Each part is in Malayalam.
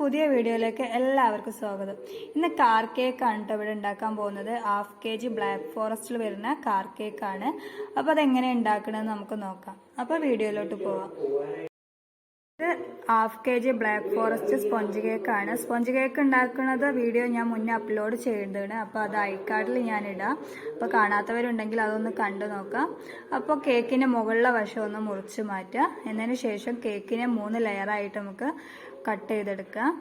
പുതിയ വീഡിയോയിലേക്ക് എല്ലാവർക്കും സ്വാഗതം. ഇന്ന് കാർ കേക്കാണ് കേട്ടോ ഇവിടെ ഉണ്ടാക്കാൻ പോകുന്നത്. 1/2 kg ബ്ലാക്ക് ഫോറസ്റ്റിൽ വരുന്ന കാർ കേക്കാണ്. അപ്പോൾ അതെങ്ങനെ ഉണ്ടാക്കണമെന്ന് നമുക്ക് നോക്കാം. അപ്പോൾ വീഡിയോയിലോട്ട് പോവാം. ഇത് 1/2 kg ബ്ലാക്ക് ഫോറസ്റ്റ് സ്പോഞ്ച് കേക്കാണ്. സ്പോഞ്ച് കേക്ക് ഉണ്ടാക്കുന്നത് വീഡിയോ ഞാൻ മുന്നേ അപ്ലോഡ് ചെയ്യുന്നതാണ്. അപ്പോൾ അത് ഐക്കാർഡിൽ ഞാൻ ഇടാം. അപ്പോൾ കാണാത്തവരുണ്ടെങ്കിൽ അതൊന്ന് കണ്ടു നോക്കാം. അപ്പോൾ കേക്കിൻ്റെ മുകളിലെ വശം ഒന്ന് മുറിച്ച് മാറ്റുക. എന്നതിന് ശേഷം കേക്കിനെ 3 ലെയറായിട്ട് നമുക്ക് കട്ട് ചെയ്തെടുക്കാം.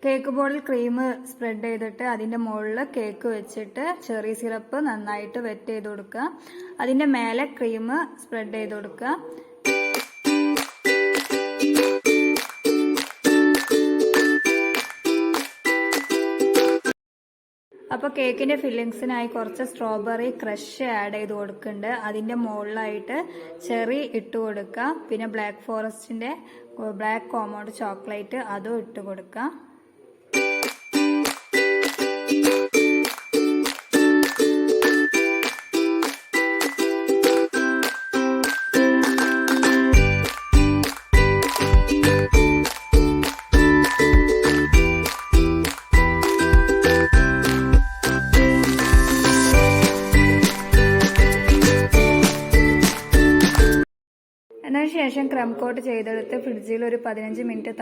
കേക്ക് ബോർഡിൽ ക്രീം സ്പ്രെഡ് ചെയ്തിട്ട് അതിൻ്റെ മുകളിൽ കേക്ക് വെച്ചിട്ട് ചെറി സിറപ്പ് നന്നായിട്ട് വെറ്റ് ചെയ്ത് കൊടുക്കുക. അതിൻ്റെ മേലെ ക്രീം സ്പ്രെഡ് ചെയ്ത് കൊടുക്കുക. അപ്പോൾ കേക്കിൻ്റെ ഫില്ലിങ്സിനായി കുറച്ച് സ്ട്രോബെറി ക്രഷ് ആഡ് ചെയ്ത് കൊടുക്കുന്നുണ്ട്. അതിൻ്റെ മുകളിലായിട്ട് ചെറി ഇട്ട് കൊടുക്കുക. പിന്നെ ബ്ലാക്ക് ഫോറസ്റ്റിൻ്റെ ബ്ലാക്ക് കോമൗണ്ട് ചോക്ലേറ്റ് അതും ഇട്ട് കൊടുക്കുക. അതിനുശേഷം ക്രം കോട്ട് ചെയ്തെടുത്ത് ഫ്രിഡ്ജിൽ ഒരു 15 മിനിറ്റ്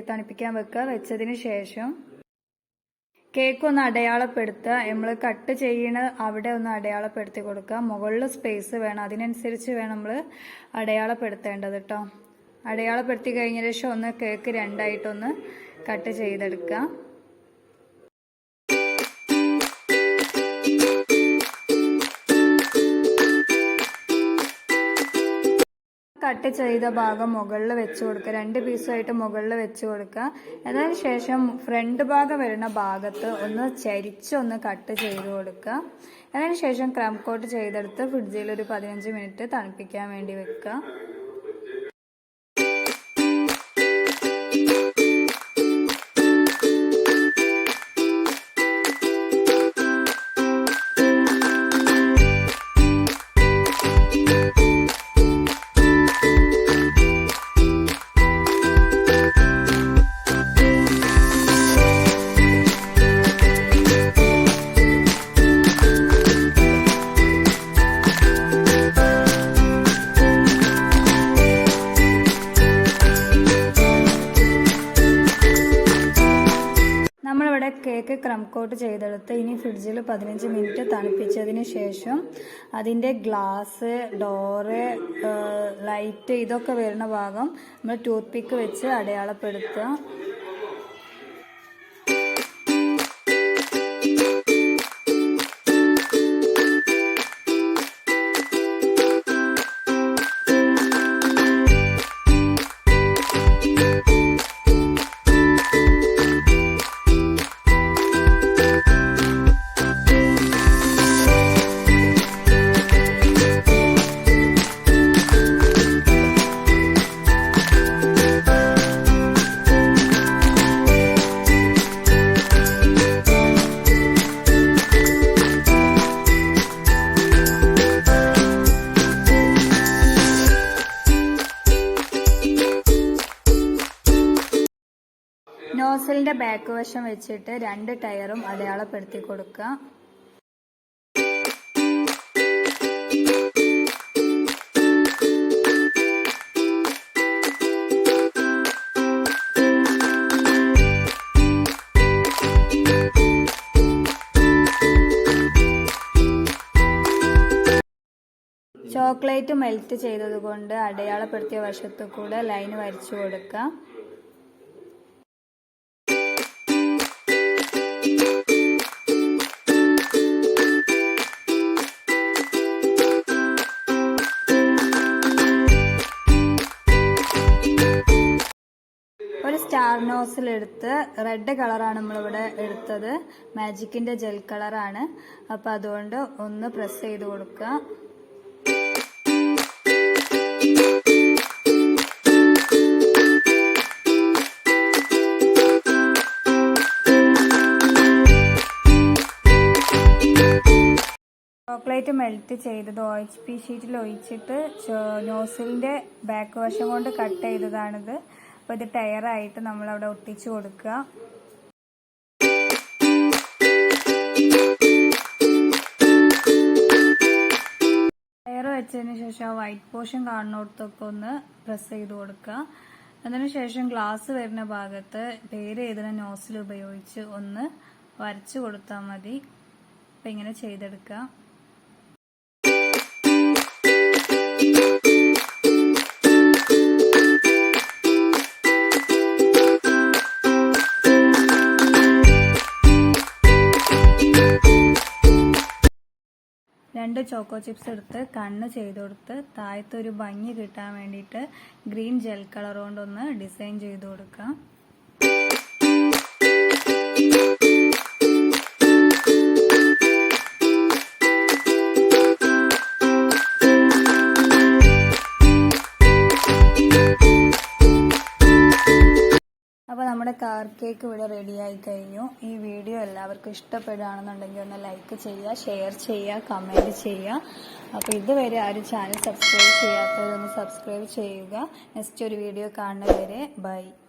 തണുപ്പിക്കാൻ വെക്കുക. വെച്ചതിന് ശേഷം കേക്ക് ഒന്ന് അടയാളപ്പെടുത്തുക. നമ്മൾ കട്ട് ചെയ്യണ അവിടെ ഒന്ന് അടയാളപ്പെടുത്തി കൊടുക്കുക. മുകളിൽ സ്പേസ് വേണം, അതിനനുസരിച്ച് വേണം നമ്മൾ അടയാളപ്പെടുത്തേണ്ടത് കേട്ടോ. അടയാളപ്പെടുത്തി കഴിഞ്ഞ ശേഷം ഒന്ന് കേക്ക് 2ആയിട്ടൊന്ന് കട്ട് ചെയ്തെടുക്കുക. കട്ട് ചെയ്ത ഭാഗം മുകളിൽ വെച്ച് കൊടുക്കുക. 2 പീസായിട്ട് മുകളിൽ വെച്ച് കൊടുക്കുക. അതിന് ശേഷം ഫ്രണ്ട് ഭാഗം വരുന്ന ഭാഗത്ത് ഒന്ന് ചരിച്ചൊന്ന് കട്ട് ചെയ്ത് കൊടുക്കുക. അതിന് ശേഷം ക്രം കോട്ട് ചെയ്തെടുത്ത് ഫ്രിഡ്ജിൽ ഒരു 15 മിനിറ്റ് തണുപ്പിക്കാൻ വേണ്ടി വെക്കുക. നമ്മളിവിടെ കേക്ക് ക്രം കോട്ട് ചെയ്തെടുത്ത് ഇനി ഫ്രിഡ്ജിൽ 15 മിനിറ്റ് തണുപ്പിച്ചതിന് ശേഷം അതിൻ്റെ ഗ്ലാസ്, ഡോറ്, ലൈറ്റ് ഇതൊക്കെ വരുന്ന ഭാഗം നമ്മൾ ടൂത്ത് പിക്ക് വെച്ച് അടയാളപ്പെടുത്തുക. നോസലിന്റെ ബാക്ക് വശം വെച്ചിട്ട് 2 ടയറും അടയാളപ്പെടുത്തി കൊടുക്കുക. ചോക്ലേറ്റ് മെൽറ്റ് ചെയ്തതുകൊണ്ട് അടയാളപ്പെടുത്തിയ വശത്തു കൂടെ ലൈൻ വരച്ചു കൊടുക്കുക. സ്റ്റാർ നോസിൽ എടുത്ത് റെഡ് കളറാണ് നമ്മളിവിടെ എടുത്തത്, മാജിക്കിന്റെ ജെൽ കളറാണ്. അപ്പം അതുകൊണ്ട് ഒന്ന് പ്രസ് ചെയ്ത് കൊടുക്കുക. ചോക്ലേറ്റ് മെൽറ്റ് ചെയ്തത് OHP ഷീറ്റിൽ ഒഴിച്ചിട്ട് നോസിലിന്റെ ബാക്ക് വശം കൊണ്ട് കട്ട് ചെയ്തതാണിത്. അപ്പോൾ ഇത് ടയറായിട്ട് നമ്മളവിടെ ഒട്ടിച്ചു കൊടുക്കുക. ടയർ വെച്ചതിന് ശേഷം ആ വൈറ്റ് പോർഷൻ കാണുന്നിടത്തൊക്കെ ഒന്ന് പ്രസ് ചെയ്ത് കൊടുക്കുക. അതിനുശേഷം ഗ്ലാസ് വരുന്ന ഭാഗത്ത് പേര് എഴുതുന്ന നോസിൽ ഉപയോഗിച്ച് ഒന്ന് വരച്ചു കൊടുത്താൽ മതി. അപ്പം ഇങ്ങനെ ചെയ്തെടുക്കുക. രണ്ട് ചോക്കോ ചിപ്സ് എടുത്ത് കണ്ണ് ചെയ്ത് കൊടുത്ത് താഴത്തെ ഒരു ഭംഗി കിട്ടാൻ വേണ്ടിയിട്ട് ഗ്രീൻ ജെൽ കളർ കൊണ്ടൊന്ന് ഡിസൈൻ ചെയ്ത് കൊടുക്കാം. അപ്പോൾ നമ്മുടെ കാർ കേക്ക് ഇവിടെ റെഡി ആയി കഴിഞ്ഞു. ഈ വീഡിയോ എല്ലാവർക്കും ഇഷ്ടപ്പെടുകയാണെന്നുണ്ടെങ്കിൽ ഒന്ന് ലൈക്ക് ചെയ്യുക, ഷെയർ ചെയ്യുക, കമൻറ്റ് ചെയ്യുക. അപ്പോൾ ഇതുവരെ ആരും ചാനൽ സബ്സ്ക്രൈബ് ചെയ്യാത്തവരൊന്ന് സബ്സ്ക്രൈബ് ചെയ്യുക. നെക്സ്റ്റ് ഒരു വീഡിയോ കാണുന്നവരെ ബൈ.